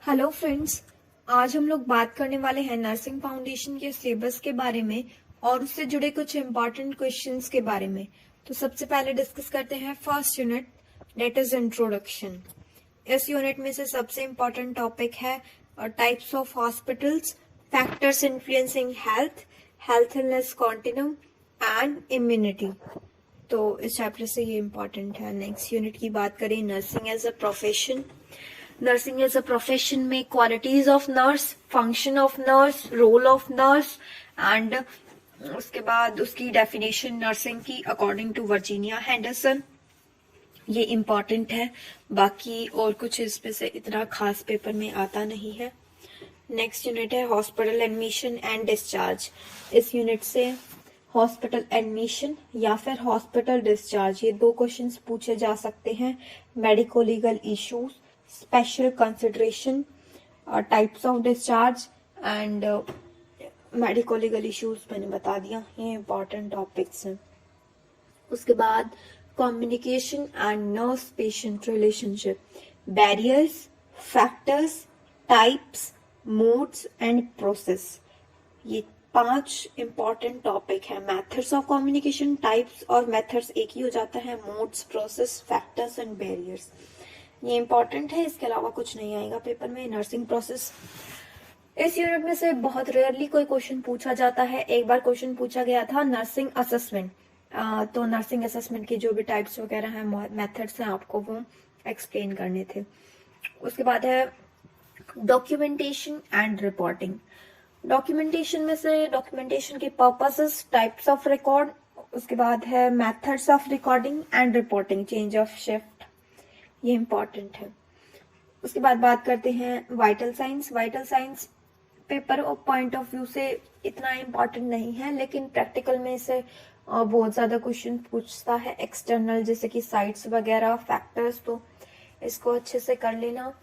Hello friends. आज हम लोग बात करने वाले हैं नर्सिंग फाउंडेशन के सिलेबस के बारे में और उससे जुड़े कुछ इम्पोर्टेंट क्वेश्चंस के बारे में। तो सबसे पहले डिस्कस करते हैं first unit, that is introduction. इस यूनिट में से सबसे इम्पोर्टेंट टॉपिक है types of hospitals, factors influencing health, health illness continuum and immunity. तो इस चैप्टर से ये इम्पोर्टेंट है। नेक्स्ट यूनिट की बात करें, nursing as a profession. Nursing as a profession में qualities of nurse, function of nurse, role of nurse and उसके बाद उसकी डेफिनेशन नर्सिंग की अकॉर्डिंग टू वर्जीनिया हेंडरसन। ये इम्पॉर्टेंट है, बाकी और कुछ इसमें से इतना खास पेपर में आता नहीं है। नेक्स्ट यूनिट है हॉस्पिटल एडमिशन एंड डिस्चार्ज। इस यूनिट से हॉस्पिटल एडमिशन या फिर हॉस्पिटल डिस्चार्ज, ये दो क्वेश्चंस पूछे जा सकते हैं। Medico legal issues, special consideration, types of discharge and medico legal issues मैंने बता दिया, ये इंपॉर्टेंट टॉपिक्स हैं। उसके बाद communication and nurse patient relationship, barriers, factors, types, modes and process, ये 5 इंपॉर्टेंट टॉपिक है। मेथड्स ऑफ कम्युनिकेशन, टाइप्स और मेथड्स एक ही हो जाता है, modes, process, factors and barriers, ये इंपॉर्टेंट है। इसके अलावा कुछ नहीं आएगा पेपर में। नर्सिंग प्रोसेस, इस यूनिट में से बहुत रेयरली कोई क्वेश्चन पूछा जाता है। एक बार क्वेश्चन पूछा गया था नर्सिंग असेसमेंट, तो नर्सिंग असेसमेंट की जो भी टाइप्स वगैरह हैं, मेथड्स हैं, आपको वो एक्सप्लेन करने थे। उसके बाद है डॉक्यूमेंटेशन एंड रिपोर्टिंग। डॉक्यूमेंटेशन में से डॉक्यूमेंटेशन के पर्पसेस, टाइप्स ऑफ रिकॉर्ड, उसके बाद है methods of recording and reporting, change of shift, ये इंपॉर्टेंट है। उसके बाद बात करते हैं vital science. Vital science paper of point of view से इतना इंपॉर्टेंट नहीं है, लेकिन प्रैक्टिकल में से बहुत ज्यादा क्वेश्चन पूछता है एक्सटर्नल, जैसे कि साइट्स वगैरह, फैक्टर्स, तो इसको अच्छे से कर लेना।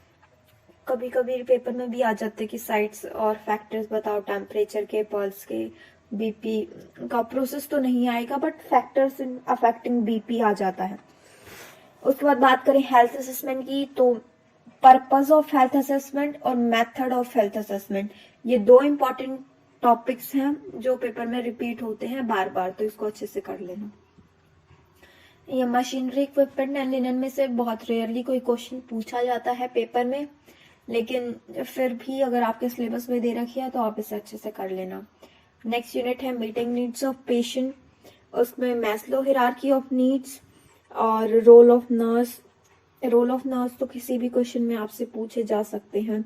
कभी कभी पेपर में भी आ जाते कि साइट्स और फैक्टर्स बताओ, टेम्परेचर के, पल्स के, बीपी का प्रोसेस तो नहीं आएगा, बट फैक्टर्स अफेक्टिंग बीपी आ जाता है। उसके बाद बात करें हेल्थ असेसमेंट की, तो पर्पस ऑफ हेल्थ असेसमेंट और मेथड ऑफ हेल्थ असेसमेंट, ये दो इंपॉर्टेंट टॉपिक्स हैं जो पेपर में रिपीट होते हैं बार बार, तो इसको अच्छे से कर लेना। ये मशीनरी, इक्विपमेंट एंड लिनन में से बहुत रेयरली कोई क्वेश्चन पूछा जाता है पेपर में, लेकिन फिर भी अगर आपके सिलेबस में दे रखी है तो आप इसे अच्छे से कर लेना। नेक्स्ट यूनिट है मीटिंग नीड्स ऑफ पेशेंट। उसमें मैस्लो हायरार्की ऑफ नीड्स और role of nurse. Role of nurse तो किसी भी क्वेश्चन में आपसे पूछे जा सकते हैं।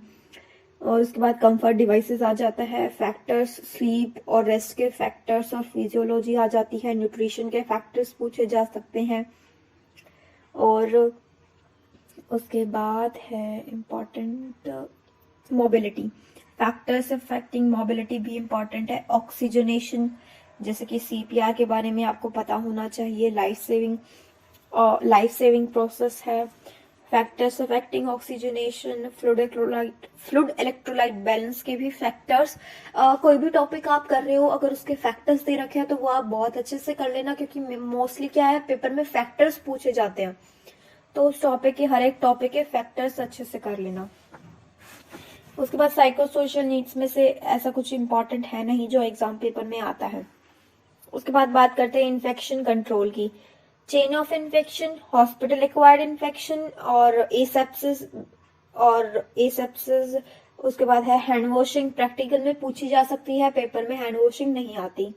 और उसके बाद कंफर्ट डिवाइसेस आ जाता है, फैक्टर्स, स्लीप और रेस्ट के फैक्टर्स और फिजियोलॉजी आ जाती है, न्यूट्रिशन के फैक्टर्स पूछे जा सकते हैं। और उसके बाद है important mobility, factors affecting mobility भी इम्पोर्टेंट है। ऑक्सीजनेशन, जैसे कि सीपीआर के बारे में आपको पता होना चाहिए, लाइफ सेविंग प्रोसेस है। Factors affecting oxygenation, fluid electrolyte balance के भी फैक्टर्स। कोई भी टॉपिक आप कर रहे हो, अगर उसके फैक्टर्स दे रखे हैं तो वो आप बहुत अच्छे से कर लेना, क्योंकि मोस्टली क्या है, पेपर में फैक्टर्स पूछे जाते हैं, तो उस टॉपिक के, हर एक टॉपिक के फैक्टर्स अच्छे से कर लेना। उसके बाद साइको सोशल नीड्स में से ऐसा कुछ इंपॉर्टेंट है नहीं जो एग्जाम पेपर में आता है। उसके बाद बात करते हैं इन्फेक्शन कंट्रोल की, chain of infection, hospital acquired infection और एसेप्सिस। उसके बाद है हैंड वॉशिंग, प्रैक्टिकल में पूछी जा सकती है, पेपर में हैंड वॉशिंग नहीं आती।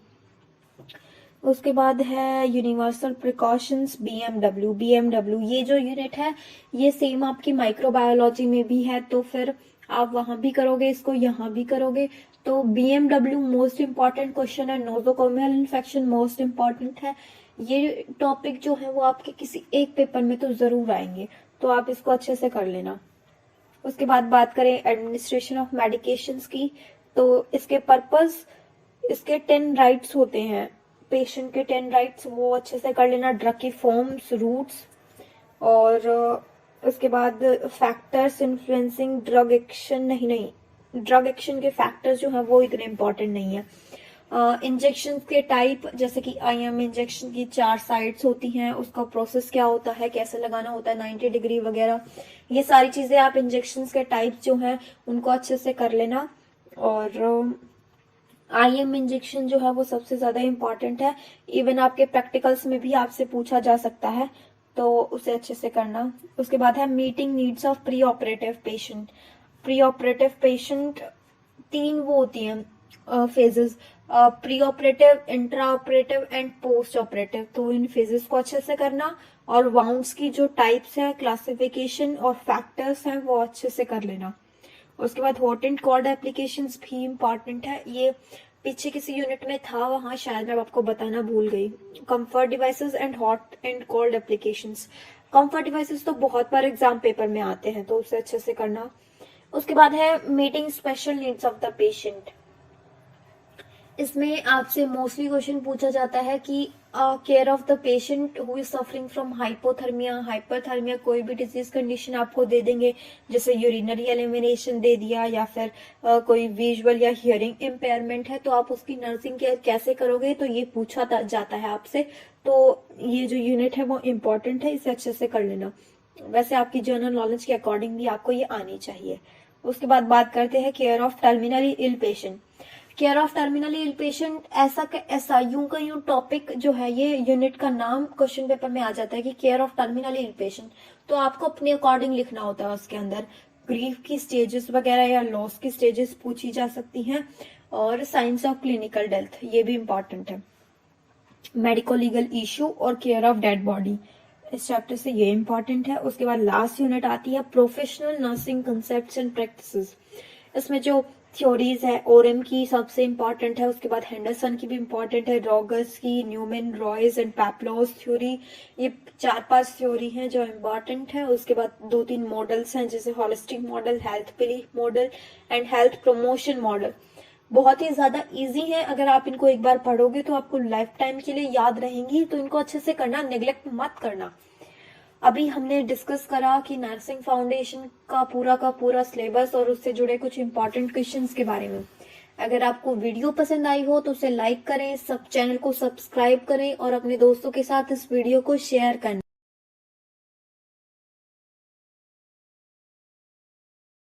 उसके बाद है यूनिवर्सल प्रिकॉशंस, बीएमडब्ल्यू। ये जो यूनिट है ये सेम आपकी माइक्रोबायोलॉजी में भी है, तो फिर आप वहां भी करोगे इसको, यहाँ भी करोगे। तो बीएमडब्ल्यू मोस्ट इंपॉर्टेंट क्वेश्चन है, नोजोकोमियल इन्फेक्शन मोस्ट इंपॉर्टेंट है। ये टॉपिक जो है वो आपके किसी एक पेपर में तो जरूर आएंगे, तो आप इसको अच्छे से कर लेना। उसके बाद बात करें एडमिनिस्ट्रेशन ऑफ मेडिकेशंस की, तो इसके पर्पस, इसके 10 राइट्स होते हैं, पेशेंट के 10 राइट्स, वो अच्छे से कर लेना। ड्रग की फॉर्म्स, रूट्स, और उसके बाद फैक्टर्स इन्फ्लुएंसिंग ड्रग एक्शन, नहीं ड्रग एक्शन के फैक्टर्स जो है वो इतने इंपॉर्टेंट नहीं है। इंजेक्शन के टाइप, जैसे कि IM इंजेक्शन की 4 साइड्स होती हैं, उसका प्रोसेस क्या होता है, कैसे लगाना होता है, 90 डिग्री वगैरह, ये सारी चीजें आप इंजेक्शन के टाइप जो हैं उनको अच्छे से कर लेना। और IM इंजेक्शन जो है वो सबसे ज्यादा इम्पोर्टेंट है, इवन आपके प्रैक्टिकल्स में भी आपसे पूछा जा सकता है, तो उसे अच्छे से करना। उसके बाद है meeting needs of pre operative patient. Pre operative patient 3 वो होती हैं phases, pre operative, intra operative and post operative. तो इन फेजेस को अच्छे से करना, और वाउंड्स की जो टाइप्स है, क्लासिफिकेशन और फैक्टर्स हैं वो अच्छे से कर लेना। उसके बाद हॉट एंड कोल्ड एप्लीकेशंस भी इम्पॉर्टेंट है, ये पीछे किसी यूनिट में था, वहां शायद मैं आपको बताना भूल गई। Comfort devices and hot and cold applications. Comfort devices तो बहुत बार एग्जाम पेपर में आते हैं, तो उसे अच्छे से करना। उसके बाद है meeting special needs of the patient. इसमें आपसे मोस्टली क्वेश्चन पूछा जाता है कि care of the patient who is suffering from hypothermia, hyperthermia, कोई भी डिजीज कंडीशन आपको दे देंगे, जैसे यूरिनरी एलिमिनेशन दे दिया, या फिर कोई विजुअल या हियरिंग इम्पेयरमेंट है, तो आप उसकी नर्सिंग केयर कैसे करोगे, तो ये पूछा जाता है आपसे। तो ये जो यूनिट है वो इम्पोर्टेंट है, इसे अच्छे से कर लेना। वैसे आपकी जनरल नॉलेज के अकॉर्डिंग भी आपको ये आनी चाहिए। उसके बाद बात करते हैं care of terminally ill patient. Care of terminally ill patient, ऐसा यूं का यूं टॉपिक जो है, ये यूनिट का नाम क्वेश्चन पेपर में आ जाता है कि care of terminally ill patient, तो आपको अपने अकॉर्डिंग लिखना होता है। उसके अंदर ग्रीफ की स्टेजेस वगैरह या लॉस की स्टेजेस पूछी जा सकती हैं, और साइंस ऑफ क्लिनिकल डेथ, ये भी इंपॉर्टेंट है। मेडिको लीगल इश्यू और केयर ऑफ डेड बॉडी, इस चैप्टर से ये इंपॉर्टेंट है। उसके बाद लास्ट यूनिट आती है professional nursing concepts and practices. इसमें जो थ्योरीज है, ओरम की सबसे इंपॉर्टेंट है, उसके बाद हेंडरसन की भी इंपॉर्टेंट है, रॉगर्स की, न्यूमैन, रॉयज एंड पैप्लोस थ्योरी, ये 4-5 थ्योरी हैं जो इंपॉर्टेंट है। उसके बाद 2-3 मॉडल्स हैं, जैसे holistic model, health belief model and health promotion model. बहुत ही ज्यादा इजी है, अगर आप इनको एक बार पढ़ोगे तो आपको लाइफ टाइम के लिए याद रहेंगी, तो इनको अच्छे से करना, नेग्लेक्ट मत करना। अभी हमने डिस्कस करा कि नर्सिंग फाउंडेशन का पूरा सिलेबस और उससे जुड़े कुछ इंपॉर्टेंट क्वेश्चंस के बारे में। अगर आपको वीडियो पसंद आई हो तो उसे लाइक करें, सब चैनल को सब्सक्राइब करें, और अपने दोस्तों के साथ इस वीडियो को शेयर करें।